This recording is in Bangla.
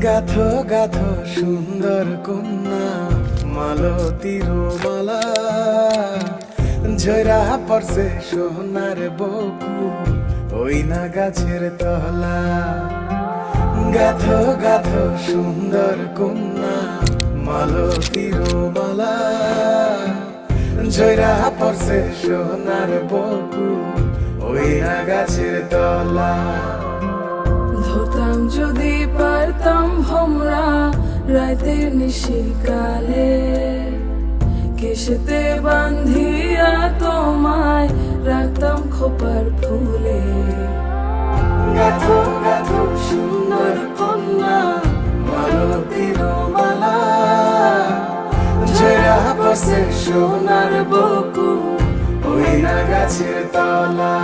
গাথো গাথো সুন্দর কন্যা মালতীর মালা ঝরা পড়ছে সোনার বকু ওই না গাছের তলা। গাথো গাথো সুন্দর কন্যা মালতীর মালা ঝরা পড়ছে সোনার বকু ওই না গাছের তলা। ধরতাম যদি পারতাম ভমরা রাতের নিশিকালে, কেশেতে বান্ধিয়া তোমায় রাখতাম খোপার ফুলে। গাথো গাথো সুন্দর কন্যা মালতীর মালা ঝরা পড়ছে সোনার বকু ওই না গাছের তলা।